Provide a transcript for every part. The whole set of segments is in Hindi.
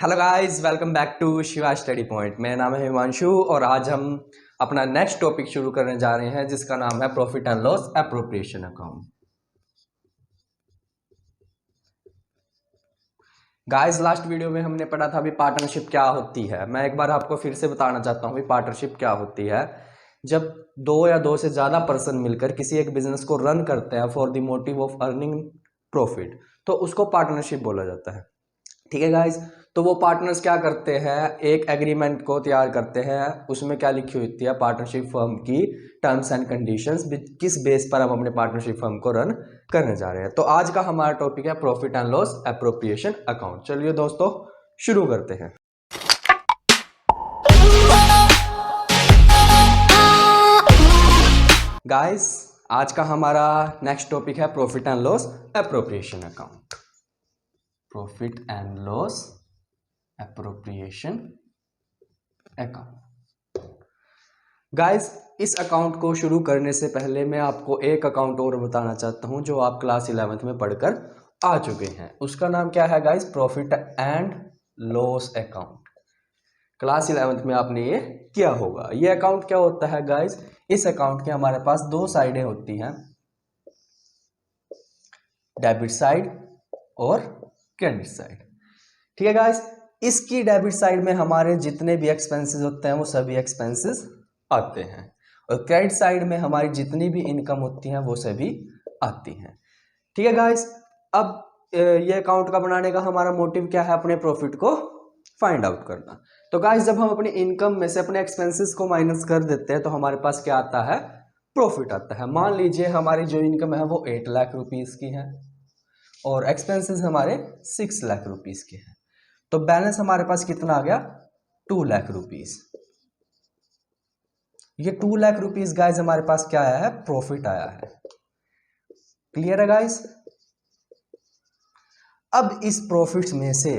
Hello guys, welcome back to Shiva study point. मेरा नाम है हिमांशु और आज हम अपना नेक्स्ट टॉपिक शुरू करने जा रहे हैं जिसका नाम है profit and loss appropriation account. Guys, last video में हमने पढ़ा था अभी पार्टनरशिप क्या होती है। मैं एक बार आपको फिर से बताना चाहता हूँ पार्टनरशिप क्या होती है। जब दो या दो से ज़्यादा पर्सन मिलकर किसी एक बिजनेस को रन करते हैं for the motive of earning profit, तो उसको पार्टनरशिप बोला जाता है। ठीक है गाइस, तो वो पार्टनर्स क्या करते हैं, एक एग्रीमेंट को तैयार करते हैं। उसमें क्या लिखी होती है, पार्टनरशिप फर्म की टर्म्स एंड कंडीशंस, किस बेस पर हम अपने पार्टनरशिप फर्म को रन करने जा रहे हैं। तो आज का हमारा टॉपिक है profit and loss appropriation account. चलिए दोस्तों, शुरू करते हैं। गाइस, आज का हमारा नेक्स्ट टॉपिक है profit and loss appropriation account. Profit and loss appropriation account. Guys, इस अकाउंट को शुरू करने से पहले मैं आपको एक अकाउंट और बताना चाहता हूं जो आप क्लास 11th में पढ़कर आ चुके हैं। उसका नाम क्या है guys? Profit and loss account. Class 11th में आपने ये किया होगा। ये अकाउंट क्या होता है गाइस? इस अकाउंट के हमारे पास दो साइडें होती हैं, डेबिट साइड और क्रेडिट साइड। ठीक है गाइस, इसकी डेबिट साइड में हमारे जितने भी एक्सपेंसेस होते हैं वो सभी एक्सपेंसेस आते हैं और क्रेडिट साइड में हमारी जितनी भी इनकम होती है वो सभी आती हैं। ठीक है गाइस, अब ये अकाउंट का बनाने का हमारा मोटिव क्या है? अपने प्रॉफिट को फाइंड आउट करना। तो गाइस, जब हम अपनी इनकम में से अपने एक्सपेंसेस को माइनस कर देते हैं तो हमारे पास क्या आता है? प्रॉफिट आता है। मान लीजिए हमारी जो इनकम है वो 8 लाख रुपीज की है और एक्सपेंसेस हमारे 6 लाख रुपीज के हैं, तो बैलेंस हमारे पास कितना आ गया? 2 लाख रुपीज। ये 2 लाख रुपीज गाइस हमारे पास क्या आया है? प्रॉफिट आया है। क्लियर है गाइस? अब इस प्रॉफिट्स में से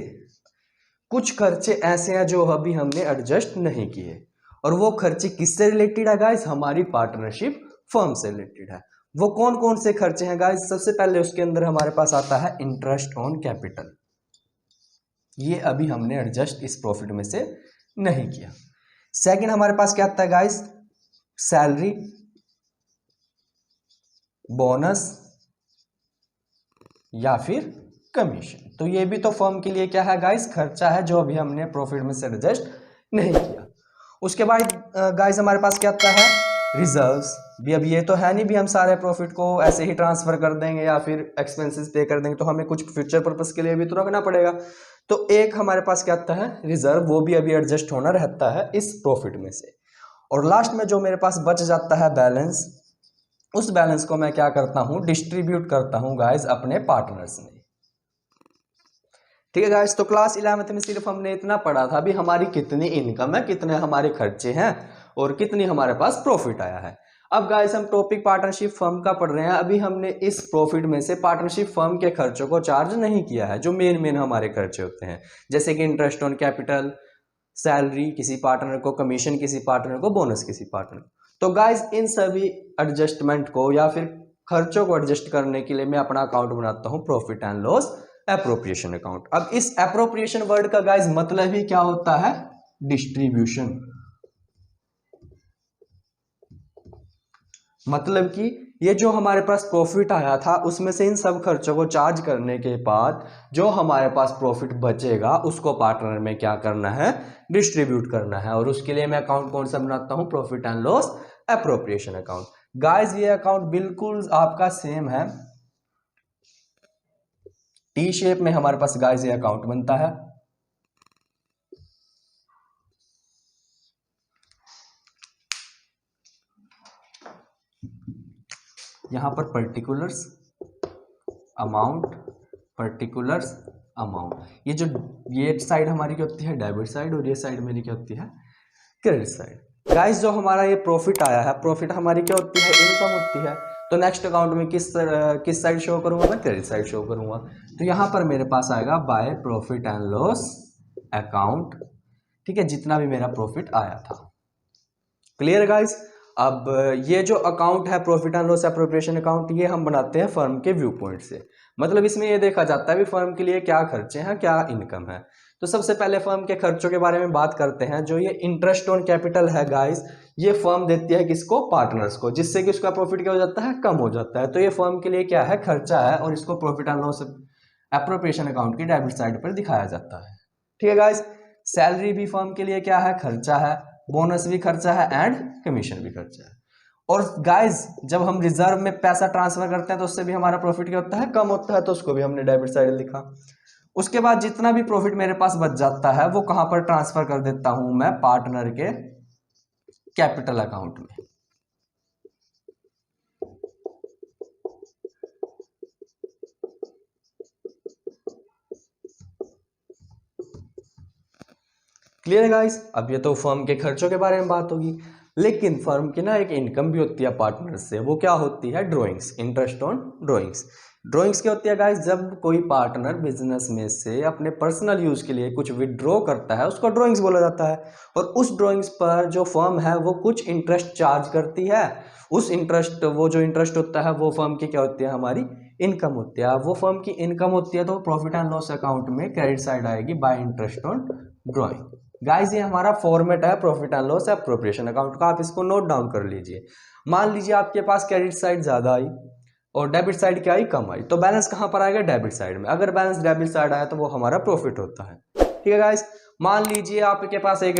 कुछ खर्चे ऐसे हैं जो अभी हमने एडजस्ट नहीं किए, और वो खर्चे किससे रिलेटेड है गाइस? हमारी पार्टनरशिप फर्म से रिलेटेड है। वो कौन कौन से खर्चे हैं गाइस? सबसे पहले उसके अंदर हमारे पास आता है इंटरेस्ट ऑन कैपिटल। ये अभी हमने एडजस्ट इस प्रॉफिट में से नहीं किया। सेकंड हमारे पास क्या आता है गाइस? सैलरी, बोनस या फिर कमीशन। तो ये भी तो फर्म के लिए क्या है गाइस? खर्चा है जो अभी हमने प्रॉफिट में से एडजस्ट नहीं किया। उसके बाद गाइस हमारे पास क्या आता है? रिजर्व्स। भी अब ये तो है नहीं भी हम सारे प्रॉफिट को ऐसे ही ट्रांसफर कर देंगे या फिर एक्सपेंसेस पे कर देंगे, तो हमें कुछ फ्यूचर पर्पस के लिए भी तो रखना पड़ेगा। तो एक हमारे पास क्या आता है? रिजर्व। वो भी अभी एडजस्ट होना रहता है इस प्रॉफिट में से। और लास्ट में जो मेरे पास बच जाता है बैलेंस, उस बैलेंस को मैं क्या करता हूं? डिस्ट्रीब्यूट करता हूं गाइस अपने पार्टनर्स में। ठीक है गाइस, तो क्लास 11th में सिर्फ हमने इतना पढ़ा था भी हमारी कितनी इनकम है, कितने हमारे खर्चे हैं और कितनी हमारे पास प्रॉफिट आया है। अब गाइस हम टॉपिक पार्टनरशिप फर्म का पढ़ रहे हैं। अभी हमने इस प्रॉफिट में से पार्टनरशिप फर्म के खर्चों को चार्ज नहीं किया है, जो मेन हमारे खर्चे होते हैं, जैसे कि इंटरेस्ट ऑन कैपिटल, सैलरी किसी पार्टनर को, कमीशन किसी पार्टनर को, बोनस किसी पार्टनर को। तो गाइस इन सभी एडजस्टमेंट को या फिर खर्चों को एडजस्ट करने के लिए मैं अपना अकाउंट बनाता हूं profit and loss appropriation account. अब इस एप्रोप्रिएशन वर्ड का गाइस मतलब ही क्या होता है? डिस्ट्रीब्यूशन। मतलब कि ये जो हमारे पास प्रॉफिट आया था उसमें से इन सब खर्चों को चार्ज करने के बाद जो हमारे पास प्रॉफिट बचेगा उसको पार्टनर में क्या करना है? डिस्ट्रीब्यूट करना है। और उसके लिए मैं अकाउंट कौन सा बनाता हूं? Profit and loss appropriation account. Guys ये अकाउंट बिल्कुल आपका सेम है, टी शेप में हमारे पास गाइस ये अकाउंट बनता है। यहां पर पर्टिकुलर्स अमाउंट, पर्टिकुलर्स अमाउंट। ये साइड हमारी क्या होती है? डेबिट साइड, और ये साइड मेरी क्या होती है? Credit side. गाइस जो हमारा ये प्रॉफिट आया है, प्रॉफिट हमारी क्या होती है? इनकम होती है। तो नेक्स्ट अकाउंट में किस साइड शो करूंगा? मैं क्रेडिट साइड शो करूंगा। तो यहां पर मेरे पास आएगा by profit and loss account. ठीक है, जितना भी मेरा प्रॉफिट आया था। Clear guys? अब ये जो अकाउंट है profit and loss appropriation account, ये हम बनाते हैं फर्म के व्यू पॉइंट से। मतलब इसमें ये देखा जाता है भी फर्म के लिए क्या खर्चे हैं, क्या इनकम है। तो सबसे पहले फर्म के खर्चों के बारे में बात करते हैं। जो ये इंटरेस्ट ऑन कैपिटल है गाइस, ये फर्म देती है किसको? पार्टनर्स को, जिससे कि उसका प्रॉफिट क्या हो जाता है? कम हो जाता है। तो ये फर्म के लिए क्या है? खर्चा है, और इसको profit and loss appropriation account की डेबिट साइड पर दिखाया जाता है। ठीक है गाइस, सैलरी भी फर्म के लिए क्या है? खर्चा है, बोनस भी खर्चा है एंड कमीशन भी खर्चा है। और गाइस जब हम रिजर्व में पैसा ट्रांसफर करते हैं तो उससे भी हमारा प्रॉफिट क्या होता है? कम होता है, तो उसको भी हमने डेबिट साइड लिखा। उसके बाद जितना भी प्रॉफिट मेरे पास बच जाता है वो कहां पर ट्रांसफर कर देता हूं मैं? पार्टनर के कैपिटल अकाउंट में। क्लियर है गाइस? अब ये तो फर्म के खर्चों के बारे में बात होगी, लेकिन फर्म की ना एक इनकम भी होती है पार्टनर से। वो क्या होती है? Drawings, interest on drawings. Drawings क्या होती है गाइस? जब कोई पार्टनर बिजनेस में से अपने पर्सनल यूज के लिए कुछ विड्रॉ करता है उसको ड्रॉइंग्स बोला जाता है, और उस ड्रॉइंग्स पर जो फर्म है वो कुछ इंटरेस्ट चार्ज करती है। उस इंटरेस्ट, वो जो इंटरेस्ट होता है वो फर्म की क्या होती है? हमारी इनकम होती है। वो फर्म की इनकम होती है तो प्रॉफिट एंड लॉस अकाउंट में क्रेडिट साइड आएगी bye interest on drawing. Guys ये हमारा फॉर्मेट है profit and loss appropriation account का, आप इसको नोट डाउन कर लीजिए। मान लीजिए आपके पास क्रेडिट साइड ज्यादा आई और डेबिट साइड क्या आई? कम आई, तो बैलेंस कहां पर आएगा? डेबिट साइड में। अगर बैलेंस डेबिट साइड आया तो वो हमारा प्रॉफिट होता है। ठीक है गाइस, मान लीजिए आपके पास एक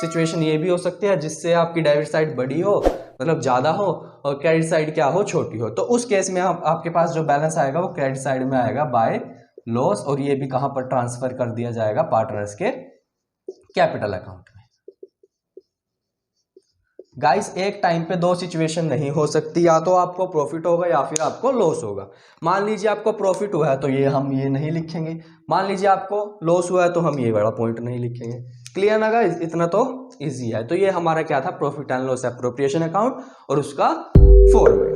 सिचुएशन ये भी हो सकती है जिससे आपकी डेबिट साइड बड़ी हो, मतलब ज्यादा हो, और क्रेडिट साइड क्या हो? छोटी हो। तो उस केस में आपके पास जो बैलेंस आएगा वो क्रेडिट साइड में आएगा बाय लॉस, और ये भी कहां पर ट्रांसफर कर दिया जाएगा? पार्टनर्स के कैपिटल अकाउंट में। गाइस एक टाइम पे दो सिचुएशन नहीं हो सकती, या तो आपको प्रॉफिट होगा या फिर आपको लॉस होगा। मान लीजिए आपको प्रॉफिट हुआ है तो ये हम ये नहीं लिखेंगे, मान लीजिए आपको लॉस हुआ है तो हम ये बड़ा पॉइंट नहीं लिखेंगे। क्लियर ना गाइस? इतना तो इजी है। तो ये हमारा क्या था? Profit and loss appropriation account और उसका फॉर्मेट।